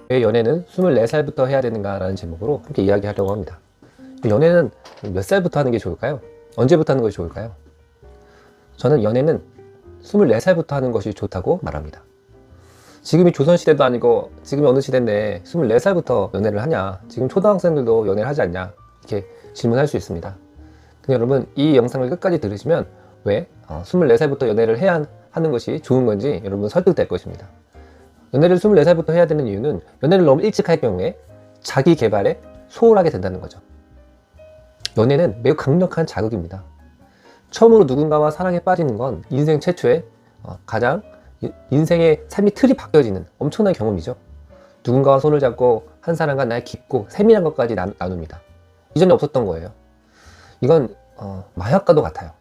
왜 연애는 24살부터 해야 되는가 라는 제목으로 함께 이야기하려고 합니다. 연애는 몇 살부터 하는 게 좋을까요? 언제부터 하는 것이 좋을까요? 저는 연애는 24살부터 하는 것이 좋다고 말합니다. 지금이 조선시대도 아니고 지금이 어느 시대인데 24살부터 연애를 하냐, 지금 초등학생들도 연애를 하지 않냐, 이렇게 질문할 수 있습니다. 근데 여러분, 이 영상을 끝까지 들으시면 왜 24살부터 연애를 해야 하는 것이 좋은 건지 여러분 설득될 것입니다. 연애를 24살부터 해야 되는 이유는 연애를 너무 일찍 할 경우에 자기 개발에 소홀하게 된다는 거죠. 연애는 매우 강력한 자극입니다. 처음으로 누군가와 사랑에 빠지는 건 인생 최초의 가장 인생의 삶의 틀이 바뀌어지는 엄청난 경험이죠. 누군가와 손을 잡고 한 사람과 나의 깊고 세밀한 것까지 나눕니다. 이전에 없었던 거예요. 이건 마약과도 같아요.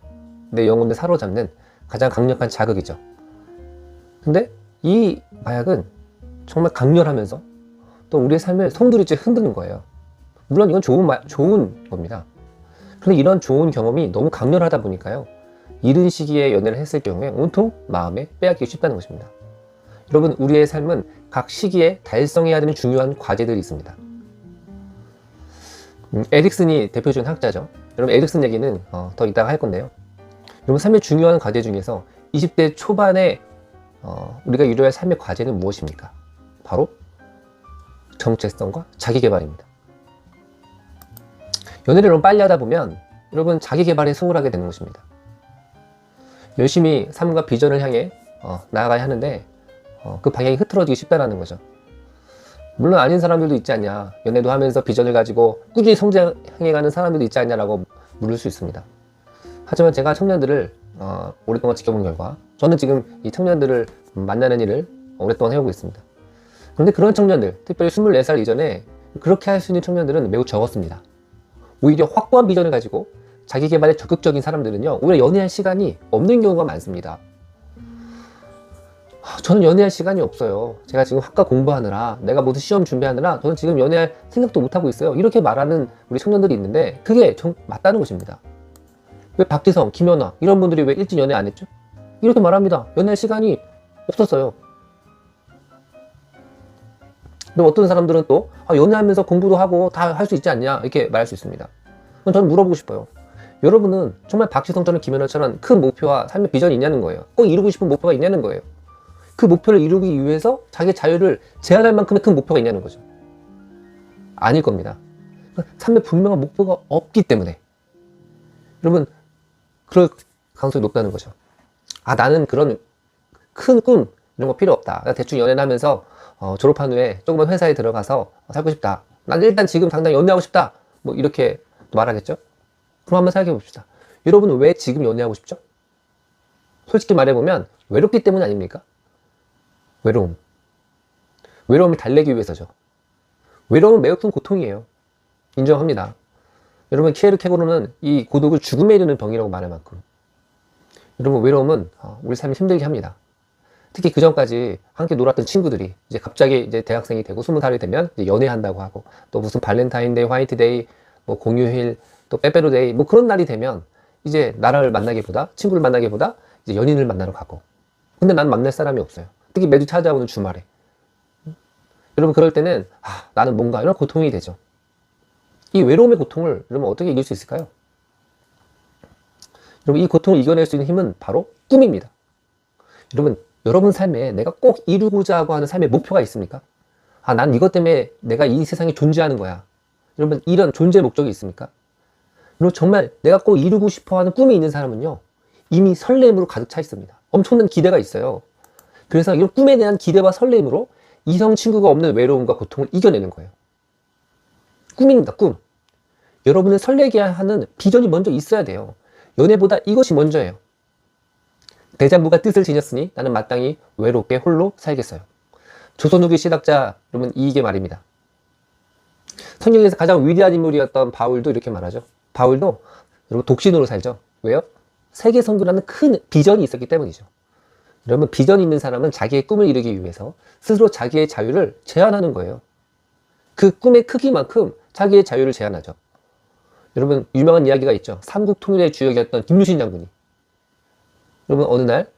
내 영혼을 사로잡는 가장 강력한 자극이죠. 근데 이 마약은 정말 강렬하면서 또 우리의 삶을 송두리째 흔드는 거예요. 물론 이건 좋은 겁니다. 그런데 이런 좋은 경험이 너무 강렬하다 보니까요, 이른 시기에 연애를 했을 경우에 온통 마음에 빼앗기기 쉽다는 것입니다. 여러분, 우리의 삶은 각 시기에 달성해야 되는 중요한 과제들이 있습니다. 에릭슨이 대표적인 학자죠. 여러분, 에릭슨 얘기는 더 이따가 할 건데요. 여러분, 삶의 중요한 과제 중에서 20대 초반에 우리가 이루어야 할 삶의 과제는 무엇입니까? 바로 정체성과 자기개발입니다. 연애를 너무 빨리 하다 보면 여러분, 자기개발에 소홀하게 되는 것입니다. 열심히 삶과 비전을 향해 나아가야 하는데 그 방향이 흐트러지기 쉽다는 거죠. 물론 아닌 사람들도 있지 않냐, 연애도 하면서 비전을 가지고 꾸준히 성장해가는 사람들도 있지 않냐라고 물을 수 있습니다. 하지만 제가 청년들을 오랫동안 지켜본 결과, 저는 지금 이 청년들을 만나는 일을 오랫동안 해오고 있습니다. 그런데 그런 청년들, 특별히 24살 이전에 그렇게 할 수 있는 청년들은 매우 적었습니다. 오히려 확고한 비전을 가지고 자기 개발에 적극적인 사람들은요, 오히려 연애할 시간이 없는 경우가 많습니다. 저는 연애할 시간이 없어요. 제가 지금 학과 공부하느라, 내가 모두 시험 준비하느라 저는 지금 연애할 생각도 못하고 있어요. 이렇게 말하는 우리 청년들이 있는데 그게 맞다는 것입니다. 왜 박지성, 김연아 이런 분들이 왜 일찍 연애 안 했죠? 이렇게 말합니다. 연애할 시간이 없었어요. 그럼 어떤 사람들은 또 연애하면서 공부도 하고 다 할 수 있지 않냐, 이렇게 말할 수 있습니다. 그럼 저는 물어보고 싶어요. 여러분은 정말 박지성처럼 김연아처럼 큰 목표와 삶의 비전이 있냐는 거예요. 꼭 이루고 싶은 목표가 있냐는 거예요. 그 목표를 이루기 위해서 자기 자유를 제한할 만큼의 큰 목표가 있냐는 거죠. 아닐 겁니다. 삶의 분명한 목표가 없기 때문에 여러분, 그럴 가능성이 높다는 거죠. 나는 그런 큰 꿈 이런 거 필요 없다. 나 대충 연애를 하면서 졸업한 후에 조그만 회사에 들어가서 살고 싶다. 난 일단 지금 당장 연애하고 싶다. 뭐 이렇게 말하겠죠? 그럼 한번 생각해 봅시다. 여러분은 왜 지금 연애하고 싶죠? 솔직히 말해보면 외롭기 때문 아닙니까? 외로움을 달래기 위해서죠. 외로움은 매우 큰 고통이에요. 인정합니다. 여러분, 키에르케고르는 이 고독을 죽음에 이르는 병이라고 말할 만큼 여러분, 외로움은 우리 삶을 힘들게 합니다. 특히 그 전까지 함께 놀았던 친구들이 이제 갑자기 이제 대학생이 되고 20살이 되면 이제 연애한다고 하고, 또 무슨 발렌타인데이, 화이트데이, 뭐 공휴일, 또 빼빼로데이, 뭐 그런 날이 되면 이제 나를 만나기보다, 친구를 만나기보다 이제 연인을 만나러 가고, 근데 난 만날 사람이 없어요. 특히 매주 찾아오는 주말에. 여러분, 그럴 때는 나는 뭔가 이런 고통이 되죠. 이 외로움의 고통을 여러분 어떻게 이길 수 있을까요? 여러분, 이 고통을 이겨낼 수 있는 힘은 바로 꿈입니다. 여러분 삶에 내가 꼭 이루고자 하고 하는 삶의 목표가 있습니까? 난 이것 때문에 내가 이 세상에 존재하는 거야. 여러분, 이런 존재 목적이 있습니까? 여러분, 정말 내가 꼭 이루고 싶어 하는 꿈이 있는 사람은요, 이미 설렘으로 가득 차 있습니다. 엄청난 기대가 있어요. 그래서 이런 꿈에 대한 기대와 설렘으로 이성 친구가 없는 외로움과 고통을 이겨내는 거예요. 꿈입니다, 꿈. 여러분을 설레게 하는 비전이 먼저 있어야 돼요. 연애보다 이것이 먼저예요. 대장부가 뜻을 지녔으니 나는 마땅히 외롭게 홀로 살겠어요. 조선 후기 신학자 여러분 이익의 말입니다. 성경에서 가장 위대한 인물이었던 바울도 이렇게 말하죠. 바울도 여러분 독신으로 살죠. 왜요? 세계 선교라는 큰 비전이 있었기 때문이죠. 여러분, 비전이 있는 사람은 자기의 꿈을 이루기 위해서 스스로 자기의 자유를 제한하는 거예요. 그 꿈의 크기만큼 자기의 자유를 제한하죠. 여러분, 유명한 이야기가 있죠. 삼국 통일의 주역이었던 김유신 장군이 여러분 어느 날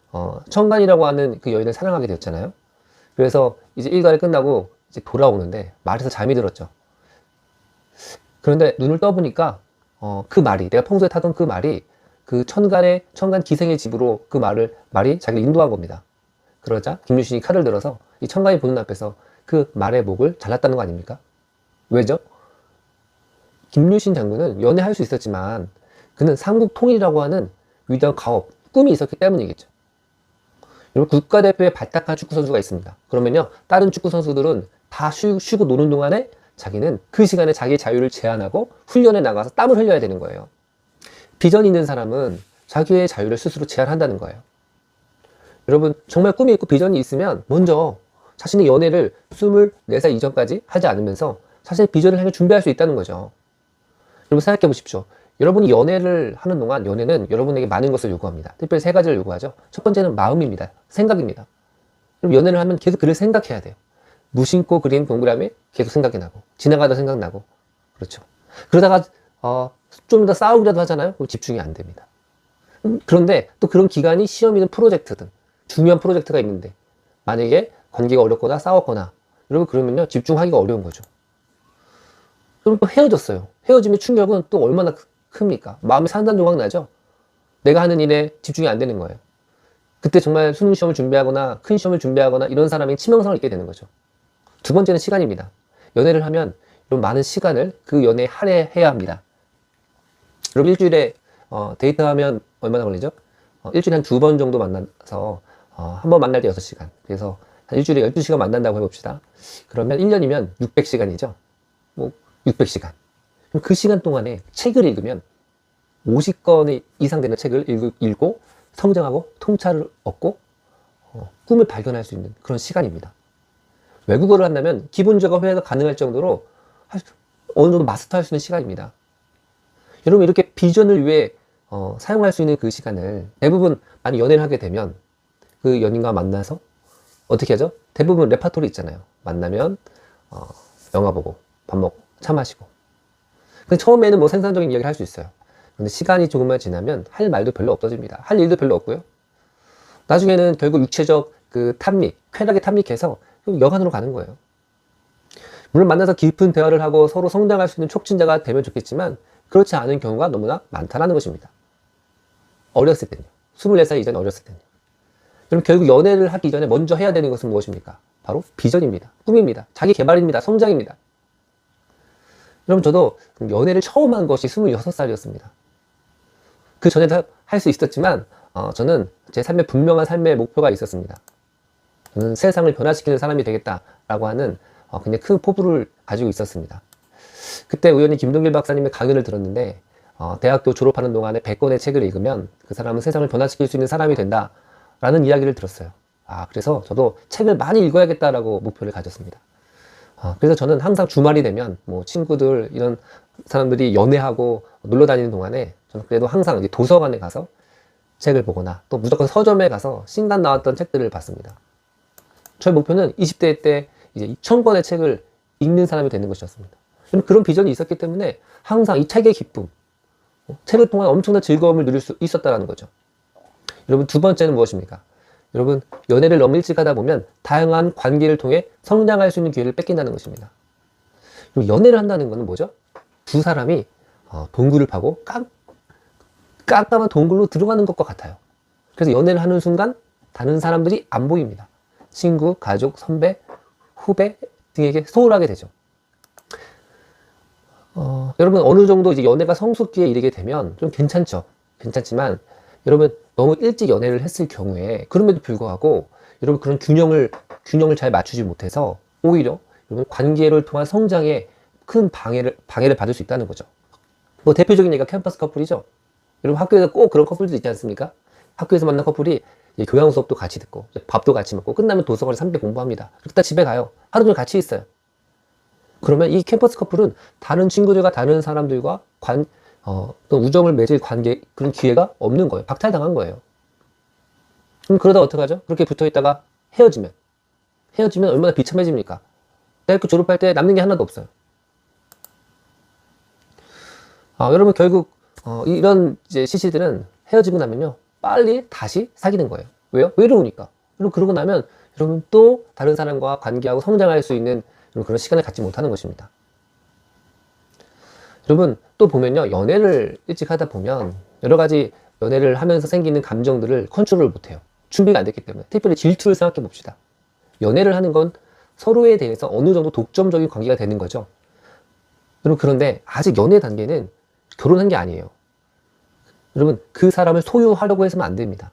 청간이라고 하는 그 여인을 사랑하게 되었잖아요. 그래서 이제 일과를 끝나고 이제 돌아오는데 말에서 잠이 들었죠. 그런데 눈을 떠보니까 그 말이, 내가 평소에 타던 그 말이 그 청간 기생의 집으로 그 말이 자기를 인도한 겁니다. 그러자 김유신이 칼을 들어서 이 청간이 보는 앞에서 그 말의 목을 잘랐다는 거 아닙니까? 왜죠? 김유신 장군은 연애할 수 있었지만 그는 삼국 통일이라고 하는 위대한 가업, 꿈이 있었기 때문이겠죠. 여러분, 국가대표에 발탁한 축구 선수가 있습니다. 그러면요, 다른 축구 선수들은 다 쉬고 노는 동안에 자기는 그 시간에 자기의 자유를 제한하고 훈련에 나가서 땀을 흘려야 되는 거예요. 비전이 있는 사람은 자기의 자유를 스스로 제한한다는 거예요. 여러분, 정말 꿈이 있고 비전이 있으면 먼저 자신의 연애를 24살 이전까지 하지 않으면서 사실 비전을 향해 준비할 수 있다는 거죠. 여러분, 생각해 보십시오. 여러분이 연애를 하는 동안 연애는 여러분에게 많은 것을 요구합니다. 특별히 3가지를 요구하죠. 첫 번째는 마음입니다. 생각입니다. 여러분, 연애를 하면 계속 그를 생각해야 돼요. 무심코 그린 동그라미 계속 생각이 나고, 지나가다 생각나고, 그렇죠. 그러다가 좀 더 싸우기라도 하잖아요. 그럼 집중이 안 됩니다. 그런데 또 그런 기간이 시험이든 프로젝트든 중요한 프로젝트가 있는데 만약에 관계가 어렵거나 싸웠거나 여러분, 그러면요 집중하기가 어려운 거죠. 그럼 또 헤어졌어요. 헤어지면 충격은 또 얼마나 큽니까? 마음이 산산조각 나죠. 내가 하는 일에 집중이 안 되는 거예요. 그때 정말 수능 시험을 준비하거나 큰 시험을 준비하거나 이런 사람이 치명상을 입게 되는 거죠. 두 번째는 시간입니다. 연애를 하면 이런 많은 시간을 그 연애에 할애해야 합니다. 여러분, 일주일에 데이트하면 얼마나 걸리죠? 일주일에 한 2번 정도 만나서 한 번 만날 때 6시간. 그래서 한 일주일에 12시간 만난다고 해봅시다. 그러면 1년이면 600시간이죠. 뭐 600시간. 그럼 그 시간 동안에 책을 읽으면 50권 이상 되는 책을 읽고 성장하고 통찰을 얻고 꿈을 발견할 수 있는 그런 시간입니다. 외국어를 한다면 기본적인 회화가 가능할 정도로 어느 정도 마스터할 수 있는 시간입니다. 여러분, 이렇게 비전을 위해 사용할 수 있는 그 시간을 대부분 많이 연애를 하게 되면 그 연인과 만나서 어떻게 하죠? 대부분 레파토리 있잖아요. 만나면 영화 보고 밥 먹고 차 마시고. 근데 처음에는 뭐 생산적인 이야기를 할 수 있어요. 근데 시간이 조금만 지나면 할 말도 별로 없어집니다. 할 일도 별로 없고요. 나중에는 결국 육체적 그 탐닉, 쾌락에 탐닉해서 여간으로 가는 거예요. 물론 만나서 깊은 대화를 하고 서로 성장할 수 있는 촉진자가 되면 좋겠지만 그렇지 않은 경우가 너무나 많다는 것입니다. 어렸을 때는요. 24살 이전 어렸을 때는요. 그럼 결국 연애를 하기 전에 먼저 해야 되는 것은 무엇입니까? 바로 비전입니다. 꿈입니다. 자기 개발입니다. 성장입니다. 여러분, 저도 연애를 처음 한 것이 26살이었습니다. 그 전에도 할 수 있었지만 저는 제 삶에 분명한 삶의 목표가 있었습니다. 저는 세상을 변화시키는 사람이 되겠다라고 하는 굉장히 큰 포부를 가지고 있었습니다. 그때 우연히 김동길 박사님의 강연을 들었는데 대학교 졸업하는 동안에 100권의 책을 읽으면 그 사람은 세상을 변화시킬 수 있는 사람이 된다라는 이야기를 들었어요. 그래서 저도 책을 많이 읽어야겠다라고 목표를 가졌습니다. 그래서 저는 항상 주말이 되면 뭐 친구들 이런 사람들이 연애하고 놀러 다니는 동안에 저는 그래도 항상 이제 도서관에 가서 책을 보거나 또 무조건 서점에 가서 신간 나왔던 책들을 봤습니다. 저의 목표는 20대 때 이제 2000권의 책을 읽는 사람이 되는 것이었습니다. 그런 비전이 있었기 때문에 항상 이 책의 기쁨, 책을 통한 엄청난 즐거움을 누릴 수 있었다는 거죠. 여러분, 두 번째는 무엇입니까? 여러분, 연애를 너무 일찍 하다 보면 다양한 관계를 통해 성장할 수 있는 기회를 뺏긴다는 것입니다. 그리고 연애를 한다는 것은 뭐죠? 두 사람이 동굴을 파고 깜깜한 동굴로 들어가는 것과 같아요. 그래서 연애를 하는 순간 다른 사람들이 안 보입니다. 친구, 가족, 선배, 후배 등에게 소홀하게 되죠. 여러분, 어느 정도 이제 연애가 성숙기에 이르게 되면 좀 괜찮죠. 괜찮지만 여러분, 너무 일찍 연애를 했을 경우에 그럼에도 불구하고 여러분 그런 균형을 잘 맞추지 못해서 오히려 여러분 관계를 통한 성장에 큰 방해를 받을 수 있다는 거죠. 뭐 대표적인 얘기가 캠퍼스 커플이죠. 여러분, 학교에서 꼭 그런 커플도 있지 않습니까? 학교에서 만난 커플이 이제 교양 수업도 같이 듣고 밥도 같이 먹고 끝나면 도서관에 3대 공부합니다. 그러다 집에 가요. 하루 종일 같이 있어요. 그러면 이 캠퍼스 커플은 다른 친구들과 다른 사람들과 또 우정을 맺을 관계, 그런 기회가 없는 거예요. 박탈당한 거예요. 그럼 그러다 어떡하죠? 그렇게 붙어 있다가 헤어지면 얼마나 비참해집니까? 대학교 졸업할 때 남는 게 하나도 없어요. 여러분, 결국 이런 이제 시시들은 헤어지고 나면요 빨리 다시 사귀는 거예요. 왜요? 외로우니까. 그리고 그러고 나면 여러분 또 다른 사람과 관계하고 성장할 수 있는 그런 시간을 갖지 못하는 것입니다. 여러분 또 보면요, 연애를 일찍 하다 보면 여러 가지 연애를 하면서 생기는 감정들을 컨트롤을 못해요. 준비가 안 됐기 때문에. 특별히 질투를 생각해 봅시다. 연애를 하는 건 서로에 대해서 어느 정도 독점적인 관계가 되는 거죠. 여러분 그런데 아직 연애 단계는 결혼한 게 아니에요. 여러분 그 사람을 소유하려고 해서는 안 됩니다.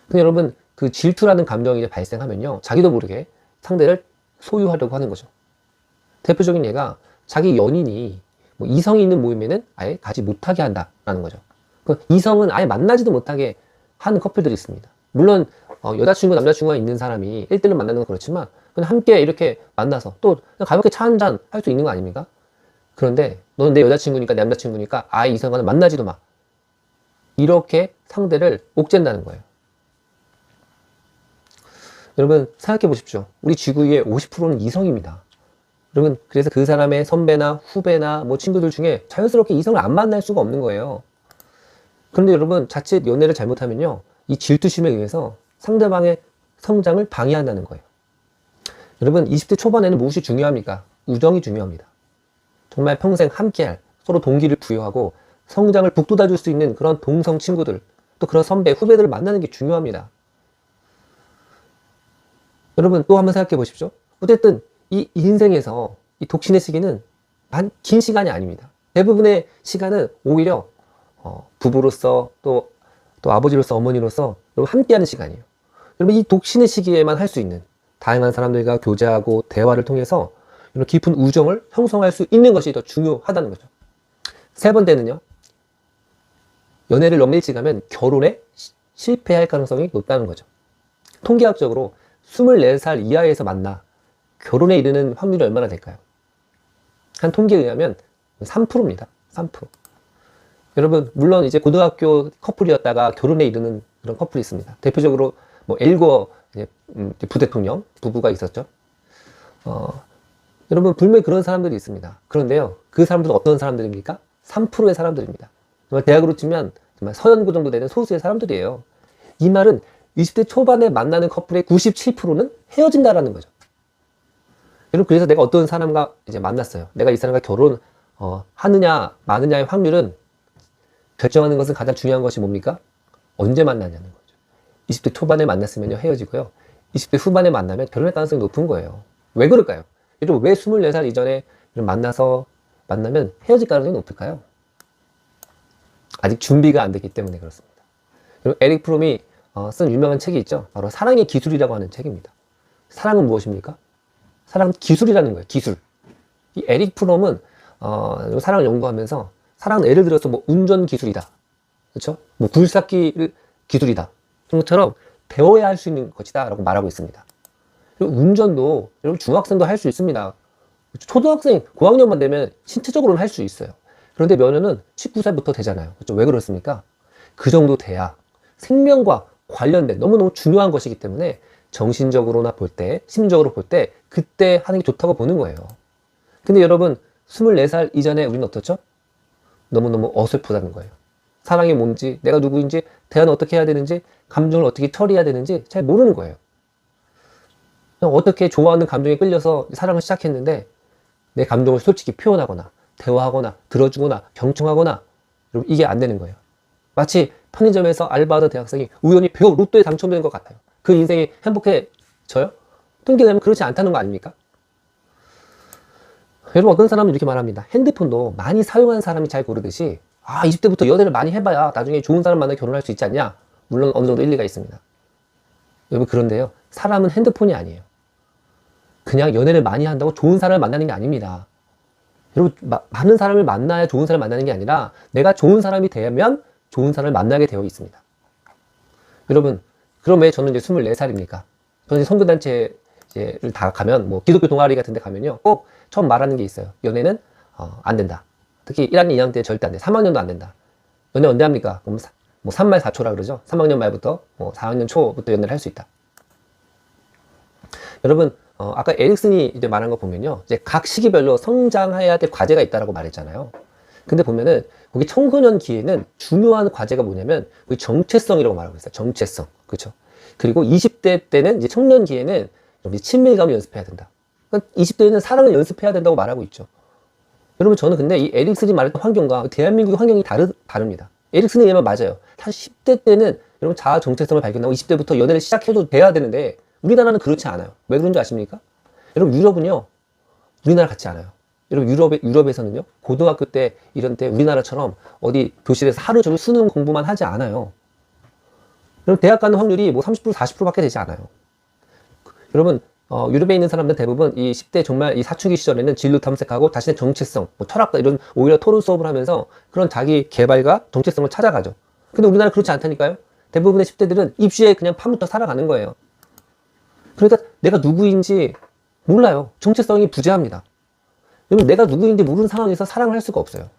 근데 여러분 그 질투라는 감정이 이제 발생하면요, 자기도 모르게 상대를 소유하려고 하는 거죠. 대표적인 예가 자기 연인이 뭐 이성이 있는 모임에는 아예 가지 못하게 한다라는 거죠. 그 이성은 아예 만나지도 못하게 하는 커플들이 있습니다. 물론 여자친구 남자친구가 있는 사람이 1대1로 만나는 건 그렇지만 그냥 함께 이렇게 만나서 또 그냥 가볍게 차 한잔 할 수 있는 거 아닙니까? 그런데 너는 내 여자친구니까 내 남자친구니까 아예 이성과는 만나지도 마, 이렇게 상대를 옥죄는다는 거예요. 여러분 생각해 보십시오. 우리 지구의 50%는 이성입니다. 여러분 그래서 그 사람의 선배나 후배나 뭐 친구들 중에 자연스럽게 이성을 안 만날 수가 없는 거예요. 그런데 여러분 자칫 연애를 잘못하면요, 이 질투심에 의해서 상대방의 성장을 방해한다는 거예요. 여러분 20대 초반에는 무엇이 중요합니까? 우정이 중요합니다. 정말 평생 함께할, 서로 동기를 부여하고 성장을 북돋아줄 수 있는 그런 동성 친구들, 또 그런 선배, 후배들을 만나는 게 중요합니다. 여러분 또 한번 생각해 보십시오. 어쨌든 이 인생에서 이 독신의 시기는 긴 시간이 아닙니다. 대부분의 시간은 오히려 부부로서 또 아버지로서 어머니로서 여러분 함께하는 시간이에요. 여러분 이 독신의 시기에만 할 수 있는 다양한 사람들과 교제하고 대화를 통해서 이런 깊은 우정을 형성할 수 있는 것이 더 중요하다는 거죠. 세 번째는요, 연애를 너무 일찍 하면 결혼에 실패할 가능성이 높다는 거죠. 통계학적으로 24살 이하에서 만나 결혼에 이르는 확률이 얼마나 될까요? 한 통계에 의하면 3%입니다. 3%. 여러분 물론 이제 고등학교 커플이었다가 결혼에 이르는 그런 커플이 있습니다. 대표적으로 뭐 엘고어 부대통령 부부가 있었죠. 여러분 분명히 그런 사람들이 있습니다. 그런데요, 그 사람들은 어떤 사람들입니까? 3%의 사람들입니다. 정말 대학으로 치면 정말 서연고 정도 되는 소수의 사람들이에요. 이 말은 20대 초반에 만나는 커플의 97%는 헤어진다라는 거죠. 여러분 그래서 내가 어떤 사람과 이제 만났어요. 내가 이 사람과 결혼 하느냐 마느냐의 확률은, 결정하는 것은 가장 중요한 것이 뭡니까? 언제 만나냐는 거죠. 20대 초반에 만났으면 헤어지고요, 20대 후반에 만나면 결혼할 가능성이 높은 거예요. 왜 그럴까요? 여러분 왜 24살 이전에 만나면 헤어질 가능성이 높을까요? 아직 준비가 안 됐기 때문에 그렇습니다. 그리고 에릭 프롬이 쓴 유명한 책이 있죠. 바로 사랑의 기술이라고 하는 책입니다. 사랑은 무엇입니까? 사랑은 기술이라는 거예요. 기술. 이 에릭 프롬은 사랑을 연구하면서 사랑은 예를 들어서 뭐 운전 기술이다, 그렇죠? 뭐 굴삭기 기술이다, 그런 것처럼 배워야 할 수 있는 것이다 라고 말하고 있습니다. 그리고 운전도 여러분 중학생도 할 수 있습니다. 초등학생 고학년만 되면 신체적으로는 할 수 있어요. 그런데 면허는 19살부터 되잖아요. 그렇죠? 왜 그렇습니까? 그 정도 돼야 생명과 관련된 너무너무 중요한 것이기 때문에 정신적으로나 볼 때, 심적으로 볼 때 그때 하는 게 좋다고 보는 거예요. 근데 여러분 24살 이전에 우리는 어떻죠? 너무너무 어설프다는 거예요. 사랑이 뭔지, 내가 누구인지, 대화는 어떻게 해야 되는지, 감정을 어떻게 처리해야 되는지 잘 모르는 거예요. 그냥 어떻게 좋아하는 감정에 끌려서 사랑을 시작했는데 내 감정을 솔직히 표현하거나 대화하거나 들어주거나 경청하거나, 여러분 이게 안 되는 거예요. 마치 편의점에서 알바하던 대학생이 우연히 배우 로또에 당첨되는 것 같아요. 그 인생이 행복해져요? 통계되면 그렇지 않다는 거 아닙니까? 여러분 어떤 사람은 이렇게 말합니다. 핸드폰도 많이 사용하는 사람이 잘 고르듯이 20대부터 연애를 많이 해봐야 나중에 좋은 사람 만나 결혼할 수 있지 않냐? 물론 어느 정도 일리가 있습니다. 여러분 그런데요, 사람은 핸드폰이 아니에요. 그냥 연애를 많이 한다고 좋은 사람을 만나는 게 아닙니다. 여러분 많은 사람을 만나야 좋은 사람을 만나는 게 아니라 내가 좋은 사람이 되면 좋은 사람을 만나게 되어 있습니다. 여러분 그럼 왜 저는 이제 24살입니까? 저는 이제 선교단체를 다 가면 뭐 기독교 동아리 같은 데 가면요 꼭 처음 말하는 게 있어요. 연애는 안 된다. 특히 1학년 2학년 때 절대 안 돼. 3학년도 안 된다. 연애 언제 합니까? 그럼 뭐 3말 4초라 그러죠. 3학년 말부터 뭐 4학년 초부터 연애를 할 수 있다. 여러분 아까 에릭슨이 이제 말한 거 보면요, 이제 각 시기별로 성장해야 될 과제가 있다라고 말했잖아요. 근데 보면은 거기 청소년기에는 중요한 과제가 뭐냐면 거기 정체성이라고 말하고 있어요. 정체성. 그렇죠? 그리고 20대 때는 이제 청년기에는 친밀감을 연습해야 된다. 그러니까 20대에는 사랑을 연습해야 된다고 말하고 있죠. 여러분, 저는 근데 이 에릭슨이 말했던 환경과 대한민국의 환경이 다릅니다. 에릭슨이 얘기하면 맞아요. 사실 10대 때는 여러분 자아 정체성을 발견하고 20대부터 연애를 시작해도 돼야 되는데 우리나라는 그렇지 않아요. 왜 그런지 아십니까? 여러분, 유럽은요, 우리나라 같지 않아요. 여러분, 유럽에서는요, 고등학교 때 이런 때 우리나라처럼 어디 교실에서 하루 종일 수능 공부만 하지 않아요. 여러분, 대학 가는 확률이 뭐 30%, 40%밖에 되지 않아요. 여러분, 유럽에 있는 사람들 대부분 이 10대 정말 이 사춘기 시절에는 진로 탐색하고 자신의 정체성, 뭐 철학과 이런 오히려 토론 수업을 하면서 그런 자기 개발과 정체성을 찾아가죠. 근데 우리나라 그렇지 않다니까요? 대부분의 10대들은 입시에 그냥 파묻혀 살아가는 거예요. 그러니까 내가 누구인지 몰라요. 정체성이 부재합니다. 여러분, 내가 누구인지 모르는 상황에서 사랑을 할 수가 없어요.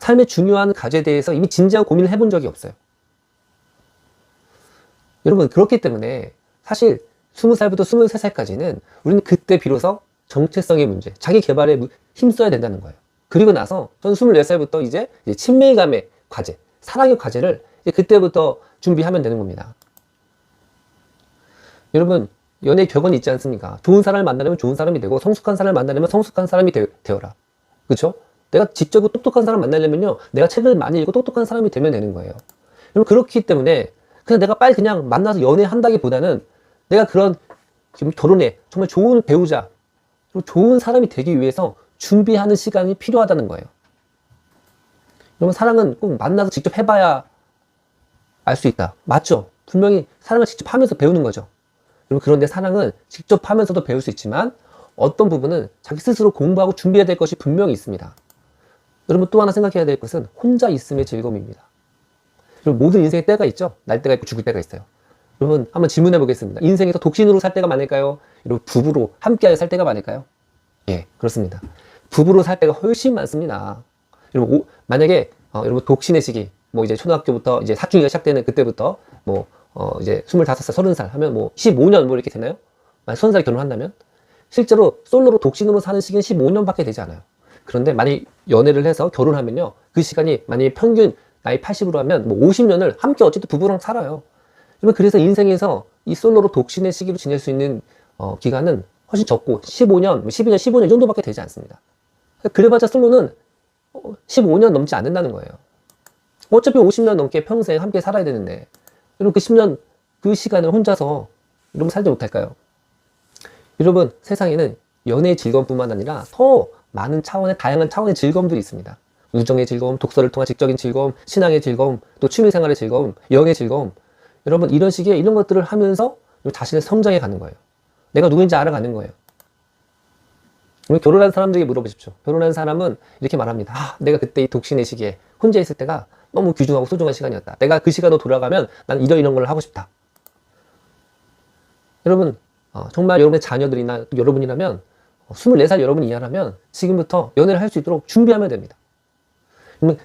삶의 중요한 과제에 대해서 이미 진지한 고민을 해본 적이 없어요. 여러분, 그렇기 때문에 사실 20살부터 23살까지는 우리는 그때 비로소 정체성의 문제, 자기 개발에 힘써야 된다는 거예요. 그리고 나서 저는 24살부터 이제 친밀감의 과제, 사랑의 과제를 이제 그때부터 준비하면 되는 겁니다. 여러분, 연애 격언이 있지 않습니까? 좋은 사람을 만나려면 좋은 사람이 되고 성숙한 사람을 만나려면 성숙한 사람이 되어라. 그렇죠? 내가 지적이고 똑똑한 사람 만나려면요, 내가 책을 많이 읽고 똑똑한 사람이 되면 되는 거예요. 여러분, 그렇기 때문에 그냥 내가 빨리 그냥 만나서 연애한다기보다는 내가 그런 지금 결혼에 정말 좋은 배우자, 그리고 좋은 사람이 되기 위해서 준비하는 시간이 필요하다는 거예요. 여러분, 사랑은 꼭 만나서 직접 해봐야 알 수 있다. 맞죠? 분명히 사랑을 직접 하면서 배우는 거죠. 여러분, 그런데 사랑은 직접 하면서도 배울 수 있지만 어떤 부분은 자기 스스로 공부하고 준비해야 될 것이 분명히 있습니다. 여러분, 또 하나 생각해야 될 것은 혼자 있음의 즐거움입니다. 여러분, 모든 인생에 때가 있죠? 날 때가 있고 죽을 때가 있어요. 여러분, 한번 질문해 보겠습니다. 인생에서 독신으로 살 때가 많을까요? 여러분, 부부로 함께 살 때가 많을까요? 예, 그렇습니다. 부부로 살 때가 훨씬 많습니다. 여러분, 만약에 여러분 독신의 시기, 뭐 이제 초등학교부터 이제 사춘기가 시작되는 그때부터 뭐 이제 25살, 30살 하면 뭐 15년 뭐 이렇게 되나요? 만약 30살 결혼한다면 실제로 솔로로 독신으로 사는 시기는 15년밖에 되지 않아요. 그런데 만약 연애를 해서 결혼하면요, 그 시간이 만약에 평균 나이 80으로 하면 뭐 50년을 함께 어쨌든 부부랑 살아요. 그래서 인생에서 이 솔로로 독신의 시기로 지낼 수 있는 기간은 훨씬 적고 15년, 12년, 15년 정도밖에 되지 않습니다. 그래봤자 솔로는 15년 넘지 않는다는 거예요. 어차피 50년 넘게 평생 함께 살아야 되는데 여러분, 그 10년 그 시간을 혼자서 여러분 살지 못할까요? 여러분, 세상에는 연애의 즐거움뿐만 아니라 더 많은 차원의 다양한 차원의 즐거움들이 있습니다. 우정의 즐거움, 독서를 통한 지적인 즐거움, 신앙의 즐거움, 또 취미생활의 즐거움, 여행의 즐거움. 여러분, 이런 식의 이런 것들을 하면서 자신의 성장해 가는 거예요. 내가 누구인지 알아가는 거예요. 우리 결혼한 사람들에게 물어보십시오. 결혼한 사람은 이렇게 말합니다. 아, 내가 그때 이 독신의 시기에 혼자 있을 때가 너무 귀중하고 소중한 시간이었다. 내가 그 시간으로 돌아가면 난 이런 걸 하고 싶다. 여러분, 정말 여러분의 자녀들이나 여러분이라면 24살 여러분 이하라면 지금부터 연애를 할 수 있도록 준비하면 됩니다.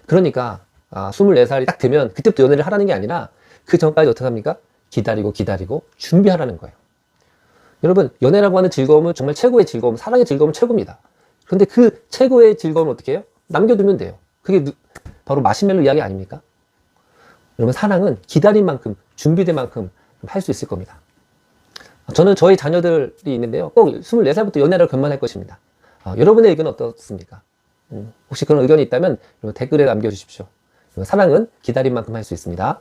그러니까 24살이 딱 되면 그때부터 연애를 하라는 게 아니라 그 전까지 어떻게 합니까? 기다리고 준비하라는 거예요. 여러분, 연애라고 하는 즐거움은 정말 최고의 즐거움, 사랑의 즐거움은 최고입니다. 그런데 그 최고의 즐거움을 어떻게 해요? 남겨두면 돼요. 그게 바로 마시멜로 이야기 아닙니까? 여러분, 사랑은 기다린 만큼, 준비된 만큼 할 수 있을 겁니다. 저는 저희 자녀들이 있는데요, 꼭 24살부터 연애를 결만할 것입니다. 여러분의 의견은 어떻습니까? 혹시 그런 의견이 있다면 댓글에 남겨주십시오. 사랑은 기다린 만큼 할 수 있습니다.